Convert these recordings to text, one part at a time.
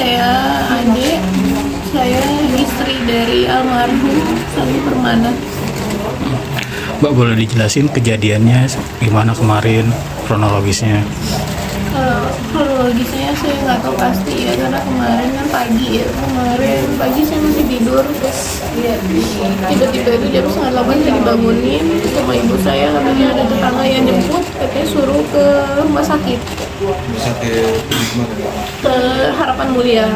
saya adik, saya istri dari almarhum Sami Permana. Mbak, boleh dijelasin kejadiannya gimana kemarin, kronologisnya? Kronologisnya saya nggak tahu pasti ya, karena kemarin kan pagi ya, kemarin pagi saya masih tidur, tiba-tiba itu jam 7:30 saya dibangunin sama ibu saya, katanya ada tetangga yang jemput, katanya suruh ke rumah sakit. Ke Harapan Mulia.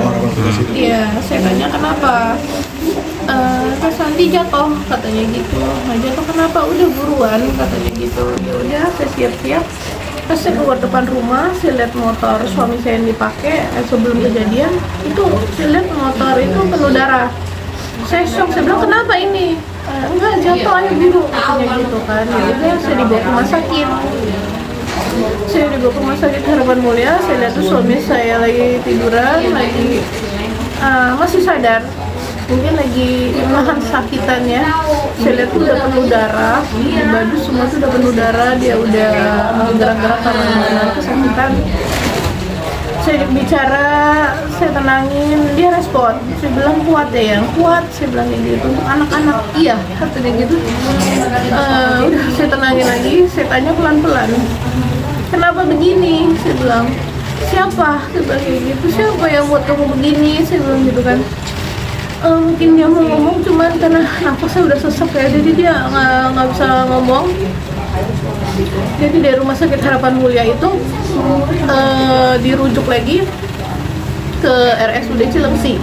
Iya, saya tanya kenapa. Kak Santi jatuh, katanya gitu. Nah, jatuh kenapa? Udah buruan, katanya gitu. Ya udah, saya siap-siap. Pas saya keluar depan rumah, saya lihat motor suami saya yang dipakai sebelum kejadian itu, saya lihat motor itu penuh darah. Saya shock, saya bilang kenapa ini? Enggak, jatuh ayo biru, katanya gitu kan. Ya udah, saya dibawa ke rumah sakit. Saya dibawa ke rumah sakit Harapan Mulia. Saya lihat tuh suami saya lagi tiduran, lagi masih sadar, mungkin lagi nahan sakitannya. Saya lihat tuh udah penuh darah, di baju semua tuh udah penuh darah, dia udah gerak-gerak karena kesakitan. Saya bicara, saya tenangin, dia respon. Saya bilang kuat ya, yang kuat. Saya bilang kayak gitu, untuk anak-anak iya, katanya gitu. Udah, saya tenangin lagi, saya tanya pelan-pelan, kenapa begini? Saya bilang, siapa? Saya bilang kayak gitu, siapa yang buat kamu begini? Saya bilang gitu kan. Mungkin dia mau ngomong, cuman karena nafasnya udah sesak ya, jadi dia nggak bisa ngomong. Jadi dari rumah sakit Harapan Mulia itu dirujuk lagi ke RSUD Cilengsi.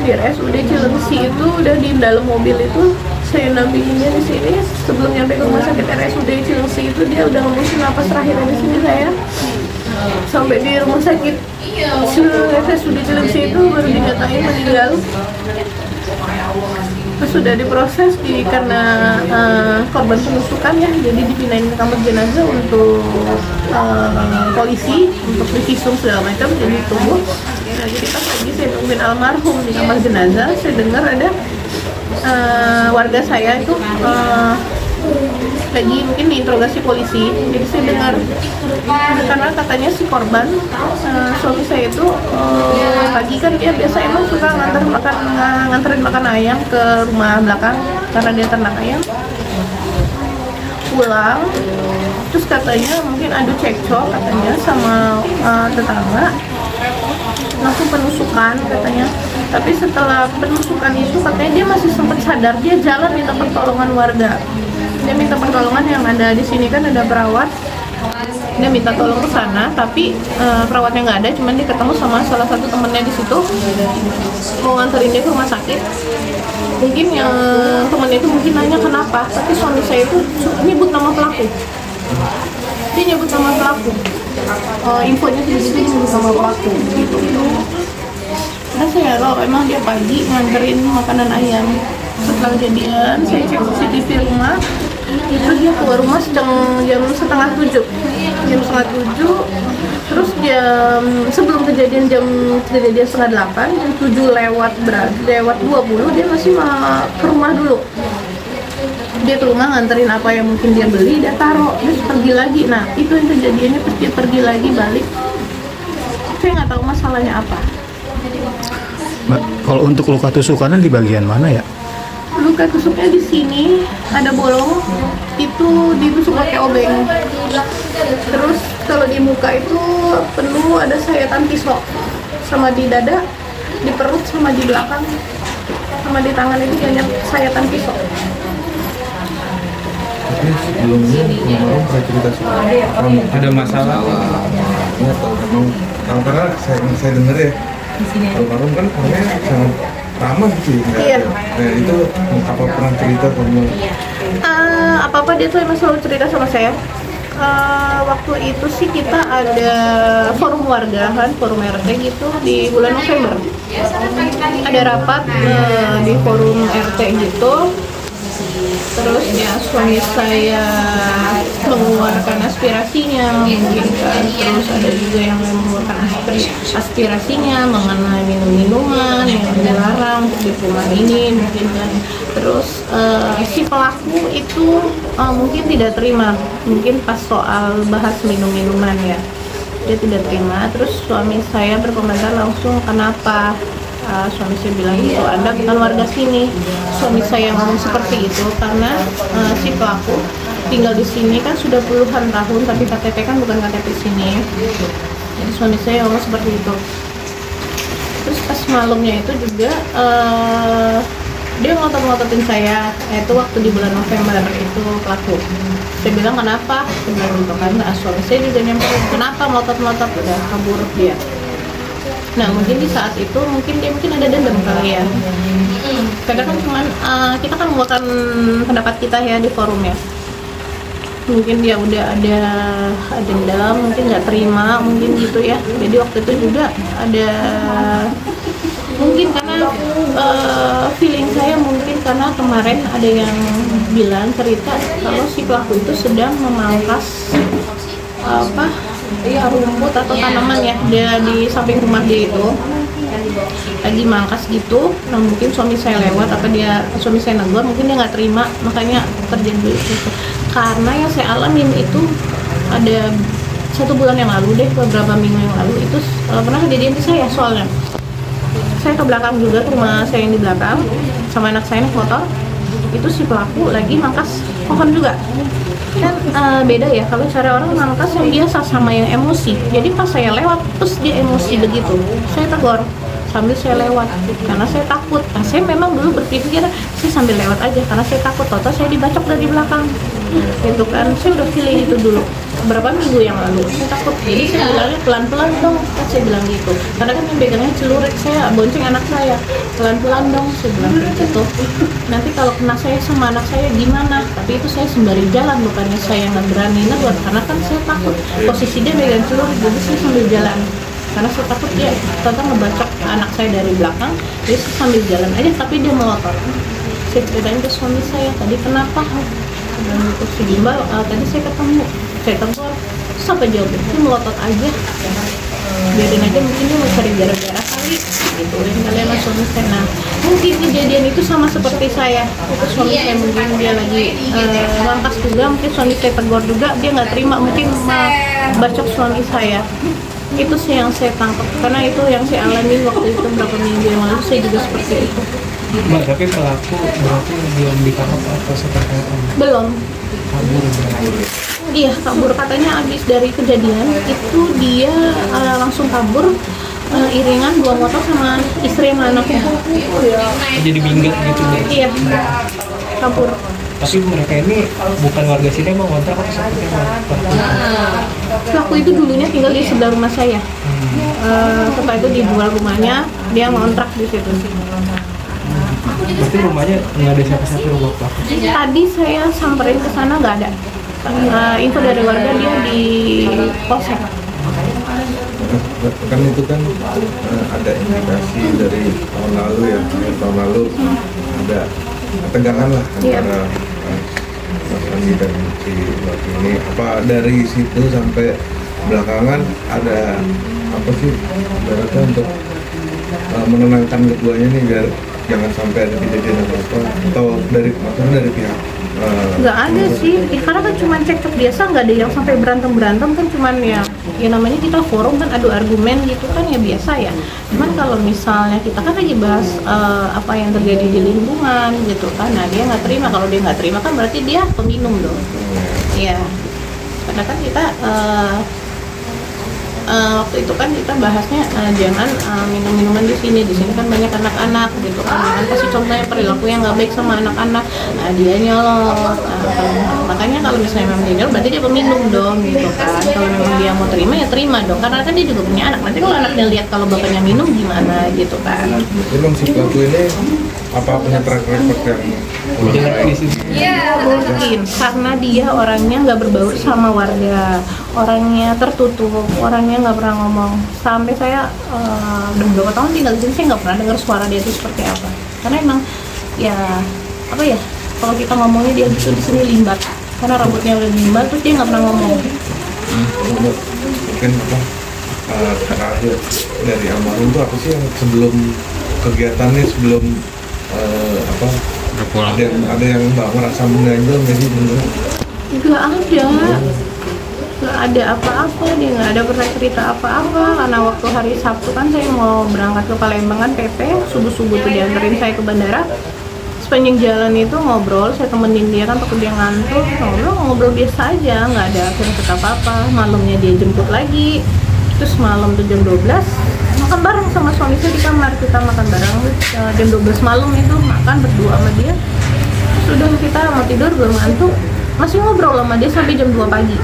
Di RSUD Cilengsi itu udah di dalam mobil itu, saya nampinginnya di sini. Sebelum nyampe ke rumah sakit RSUD Cilengsi itu dia udah ngembusin napas terakhirnya di sini saya. Sampai di rumah sakit RSUD Cilengsi itu baru dinyatain meninggal. Terus sudah diproses karena korban penusukan ya, jadi dipindahin ke kamar jenazah untuk polisi untuk divisum segala macam, jadi tunggu. Nah, jadi pas lagi saya tungguin almarhum di kamar jenazah, saya dengar ada warga saya itu lagi mungkin diinterogasi polisi. Jadi saya dengar, karena katanya si korban suami saya itu pagi kan dia biasa emang suka nganterin makan ayam ke rumah belakang karena dia ternak ayam. Pulang terus katanya mungkin adu cekcok katanya sama tetangga, langsung penusukan katanya. Tapi setelah penusukan itu katanya dia masih sempat sadar, dia jalan minta pertolongan warga. Dia minta pertolongan, yang ada di sini kan ada perawat. Dia minta tolong ke sana, tapi perawatnya nggak ada, cuman dia ketemu sama salah satu temennya di situ, mau nganterin dia ke rumah sakit. Mungkin yang temennya itu mungkin nanya kenapa, tapi suami saya itu nyebut nama pelaku. Dia nyebut nama pelaku. Infonya segitu, dia nyebut nama pelaku. Gitu. Nah saya tahu emang dia pagi nganterin makanan ayam. Setelah kejadian saya cek CCTV rumah, itu dia keluar rumah sedang jam 6:30, terus sebelum kejadian jam 7:30, jam 7 lewat 20 dia masih mau ke rumah dulu. Dia ke rumah nganterin apa yang mungkin dia beli, dia taruh, terus pergi lagi. Nah itu yang kejadiannya, terus dia pergi lagi balik. Saya nggak tahu masalahnya apa. Mbak, kalau untuk luka tusukannya di bagian mana ya? Luka tusuknya di sini ada bolong, itu ditusuk pakai obeng. Terus kalau di muka itu penuh ada sayatan pisau, sama di dada, di perut, sama di belakang, sama di tangan itu banyak sayatan pisau. Tapi sebelumnya almarhum pernah cerita soal ada masalah atau karena saya dengar ya, almarhum kan orangnya sangat ramah gitu ya. Iya. Nah itu apa pernah cerita sama? Apa-apa dia tuh emang selalu cerita sama saya. Waktu itu sih kita ada forum warga kan, forum RT gitu di bulan November. Ada rapat di forum RT gitu. Terus ya suami saya mengeluarkan aspirasinya mungkin kan, terus ada juga yang mengeluarkan aspirasinya mengenai minum-minuman yang dilarang di rumah ini mungkin kan. Terus si pelaku itu mungkin tidak terima, mungkin pas soal bahas minum-minuman ya. dia tidak terima. Terus suami saya berkomentar langsung, kenapa? Suami saya bilang gitu, Anda bukan warga sini. Suami saya ngomong seperti itu karena si pelaku tinggal di sini kan sudah puluhan tahun, tapi KTP kan bukan KTP sini. Jadi suami saya ngomong seperti itu. Terus pas malamnya itu juga dia ngotot-ngototin saya, itu waktu di bulan November itu pelaku. Saya bilang kenapa? Dia bilang gitu kan, suami saya juga nyamperin, kenapa ngotot-ngotot, udah kabur dia. Nah mungkin di saat itu dia ada dendam kali ya. Kadang kan cuman kita kan mengeluarkan pendapat kita ya di forum ya. Mungkin dia udah ada dendam, mungkin nggak terima, mungkin gitu ya. Jadi waktu itu juga ada mungkin karena feeling saya, mungkin karena kemarin ada yang bilang cerita kalau si pelaku itu sedang memangkas rumput atau tanaman ya, dia di samping rumah dia itu lagi mangkas gitu. Nah mungkin suami saya lewat, suami saya negor, mungkin dia nggak terima, makanya terjadi itu. Karena yang saya alamin itu ada 1 bulan yang lalu deh, beberapa minggu yang lalu itu pernah kejadian di saya. Soalnya saya ke belakang juga, ke rumah saya yang di belakang, sama anak saya naik motor, itu si pelaku lagi mangkas pohon juga. Kan beda ya kalau cara orang mangkas yang biasa sama yang emosi. Jadi pas saya lewat terus dia emosi begitu, saya tegur sambil saya lewat karena saya takut. Nah, saya memang dulu berpikir saya sambil lewat aja karena saya takut, total saya dibacok dari belakang gitu kan. Saya udah feeling itu dulu beberapa minggu yang lalu, saya takut. Jadi saya bilangnya pelan-pelan dong, kan saya bilang gitu, karena kan yang pegangnya celurit, saya bonceng anak saya, pelan-pelan dong saya bilang gitu. Nanti kalau kena saya sama anak saya gimana? Tapi itu saya sembari jalan, bukannya saya nggak berani negor karena kan saya takut. Posisi dia pegang celurit, jadi saya sambil jalan karena saya takut dia tata ngebacok anak saya dari belakang. Jadi saya sambil jalan aja, tapi dia melotot. Saya ceritain ke suami saya, tadi kenapa? Dan untuk si Gimbal, tadi saya ketemu, saya tegur, terus apa jawabnya? Dia melotot aja, biarin aja, mungkin dia mau cari gara-gara kali gitu. Dan kalian lah suami saya. Nah mungkin kejadian itu sama seperti saya, itu suami saya mungkin dia lagi lantas juga, mungkin suami saya tegur juga, dia nggak terima, mungkin bacok suami saya. Itu sih yang saya tangkap, karena itu yang saya alami waktu itu beberapa minggu yang lalu. Saya juga seperti itu. Mbak, tapi pelaku berarti belum ditangkap atau seperti apa? Belum. Kabur berarti. Iya, kabur, katanya habis dari kejadian itu dia langsung kabur, iringan 2 motor sama istri sama anaknya. Jadi minggat gitu ya? Iya, kabur. Tapi mereka ini bukan warga sini, emang kontrak atau seperti apa? Pelaku itu dulunya tinggal di sebelah rumah saya. Setelah itu dijual rumahnya, dia ngontrak di situ. Berarti rumahnya nggak ada siapa-siapa rumah pelaku? Tadi saya samperin ke sana nggak ada. Info dari warga dia di polsek. Kan itu kan ada indikasi dari tahun lalu ya, tahun lalu ada ketegangan lah antara Mas Andi dan si laki ini. Apa dari situ sampai belakangan ada apa sih ibaratnya untuk menenangkan keduanya nih biar jangan sampai ada kejadian apa-apa, atau maksudnya dari pihak nggak ada sih, karena kan cuma cekcok biasa, nggak ada yang sampai berantem kan, cuman ya namanya kita forum kan adu argumen gitu kan, ya biasa ya. Cuman kalau misalnya kita kan lagi bahas apa yang terjadi di lingkungan gitu kan, nah dia nggak terima. Kalau dia nggak terima kan berarti dia peminum dong. Iya, karena kan kita waktu itu kan kita bahasnya jangan minum minuman di sini kan banyak anak-anak gitu kan, jangan kasih contohnya perilaku yang nggak baik sama anak-anak. Nah dia nyolot, makanya kalau misalnya memang dia nyolot berarti dia peminum dong gitu kan. Kalau memang dia mau terima ya terima dong, karena kan dia juga punya anak. Nanti kalau anaknya lihat kalau bapaknya minum gimana gitu kan. Memang si pelaku ini apa punya track record yang mungkin karena dia orangnya nggak berbaur sama warga, orangnya tertutup, orangnya nggak pernah ngomong. Sampai saya udah beberapa tahun tinggal di sini, saya nggak pernah dengar suara dia itu seperti apa. Karena emang ya apa ya, kalau kita ngomongnya dia di sini limbat, karena rambutnya udah limbat, terus dia nggak pernah ngomong. Mungkin apa terakhir dari almarhum itu apa sih yang sebelum kegiatannya, sebelum apa ada yang mbak merasa mengganjal nggak sih? Nggak ada. nggak ada apa-apa, dia nggak ada pernah cerita apa-apa. Karena waktu hari Sabtu kan saya mau berangkat ke Palembang kan PP, subuh-subuh tuh dianterin saya ke bandara. Sepanjang jalan itu ngobrol, saya temenin dia kan takut dia ngantuk, ngobrol biasa aja, nggak ada cerita apa-apa. Malamnya dia jemput lagi, terus malam tuh jam 12 makan bareng sama suami saya di kamar, kita makan bareng jam 12 malam itu makan berdua sama dia. Sudah kita mau tidur belum ngantuk, masih ngobrol sama dia sampai jam 2 pagi.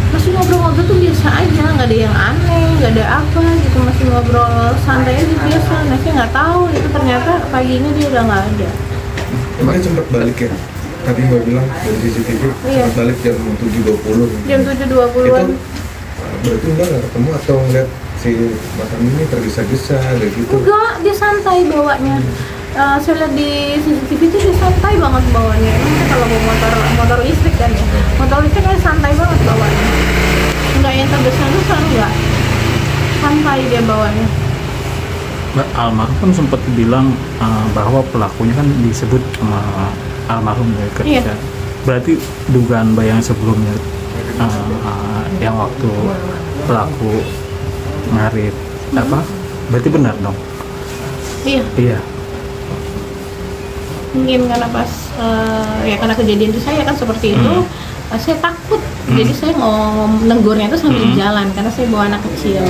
Masih ngobrol-ngobrol tuh biasa aja, nggak ada yang aneh, nggak ada apa gitu, masih ngobrol santai aja biasa. Nah saya nggak tahu itu ternyata paginya dia udah nggak ada. Emangnya sempat balik ya? Tadi Mbak bilang dari CCTV sempat balik jam 7.20. Jam 7.20-an. Itu berarti Mbak nggak ketemu atau ngeliat si makan ini tergesa-gesa kayak gitu? Enggak, dia santai bawanya. Saya lihat di CCTV itu dia santai banget bawanya. Emang kalau bawa motor listrik kan ya, motor listrik kan santai banget bawanya. Enggak yang tergesa-gesa, enggak. Santai dia bawanya. Mbak, almarhum kan sempat bilang bahwa pelakunya kan disebut almarhum ya ketika. Berarti dugaan Mbak yang sebelumnya yang waktu pelaku ngarit apa? Berarti benar dong? Iya. Mungkin karena pas ya karena kejadian itu saya kan seperti itu, saya takut, jadi saya mau nenggurnya itu sambil jalan karena saya bawa anak kecil.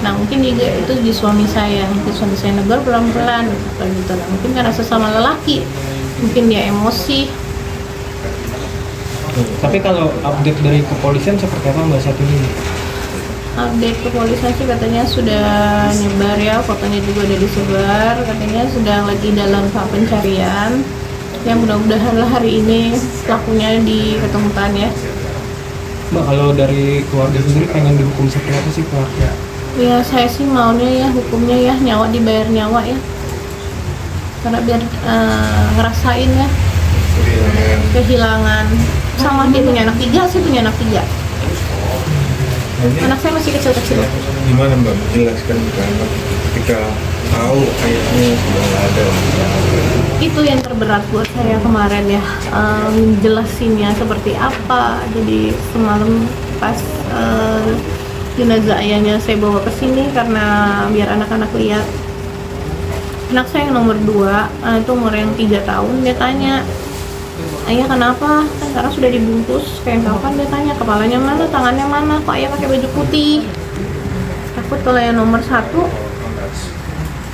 Nah mungkin juga itu di suami saya negur pelan-pelan gitu. Nah, mungkin karena sesama lelaki, mungkin dia emosi. Tapi kalau update dari kepolisian seperti apa Mbak saat ini? Update kepolisian sih katanya sudah nyebar ya, fotonya juga udah disebar, katanya sedang lagi dalam tahap pencarian. Ya mudah-mudahan lah hari ini pelakunya diketemukan ya. Mbak, kalau dari keluarga sendiri pengen dihukum seperti apa sih keluarga? Ya saya sih maunya ya hukumnya ya nyawa dibayar nyawa ya, karena biar ngerasain ya kehilangan. Sama dia punya anak 3, saya punya anak 3. Anak saya masih kecil-kecil. Gimana Mbak menjelaskan ke anak ketika tahu ayahnya sudah nggak ada? Itu yang terberat buat saya kemarin ya, menjelasinnya seperti apa. Jadi semalam pas jenazah ayahnya saya bawa ke sini karena biar anak-anak lihat. Anak saya yang nomor 2, itu umur yang 3 tahun, dia tanya, ayah kenapa? Kan karena sudah dibungkus kayak kapan, dia tanya kepalanya mana, tangannya mana, kok ayah pakai baju putih. Takut kalau yang nomor 1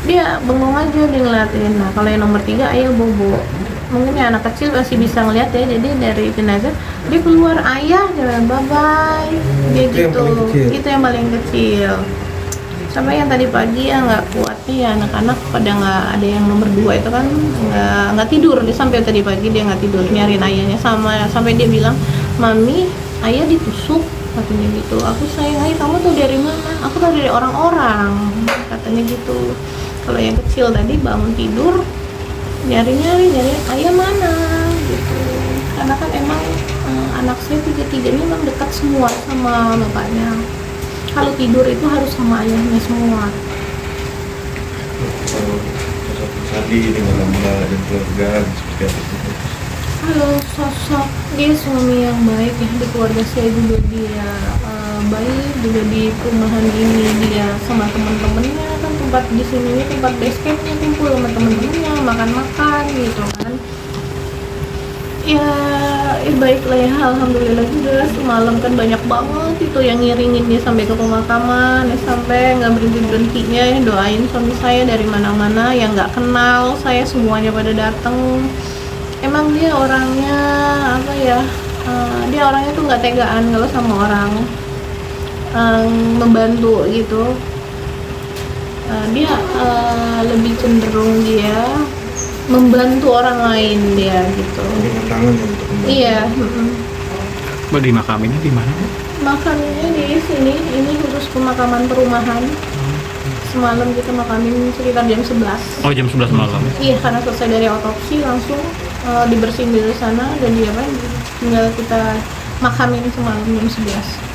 dia bengong aja, dia ngeliatin. Nah kalau yang nomor 3 ayah bobo. Mungkin ya anak kecil masih bisa ngeliat ya, jadi dari jenazah dia keluar, ayah jangan bye bye dia gitu. Itu yang paling kecil. Sampai yang tadi pagi ya nggak kuat nih ya, anak-anak pada nggak ada yang nomor 2 itu kan nggak tidur. Dia sampai tadi pagi dia nggak tidur nyariin ayahnya, sampai dia bilang, mami ayah ditusuk katanya gitu. Aku sayang ayah, kamu tuh dari mana? Aku tuh dari orang-orang katanya gitu. Kalau yang kecil tadi bangun tidur nyari ayah mana gitu, karena kan emang anak saya 3-3 ini memang dekat semua sama bapaknya. Kalau tidur itu harus sama ayahnya semua. Kalau sosok Sandi dengan Mbak dan keluarga seperti apa? Kalau sosok dia suami yang baik ya, di keluarga saya juga dia baik, juga di perumahan ini dia sama teman-temannya kan, tempat di sini ini tempat base campnya, kumpul sama teman-temannya makan-makan gitu kan. Ya baik lah ya, alhamdulillah juga. Semalam kan banyak banget itu yang ngiringin dia sampai ke pemakaman ya, sampai nggak berhentinya ya doain suami saya dari mana-mana yang nggak kenal saya, semuanya pada datang. Emang dia orangnya apa ya, dia orangnya tuh nggak tegaan kalau sama orang, membantu gitu. Dia lebih cenderung dia membantu orang lain dia gitu. Tangan untuk membantu. Iya. Mbak, di makaminnya di mana? Makamnya di sini, ini khusus pemakaman perumahan. Semalam kita makamin sekitar jam 11. Oh, jam 11 malam. Iya, karena selesai dari otopsi langsung dibersihin dari sana dan tinggal kita makamin semalam jam 11.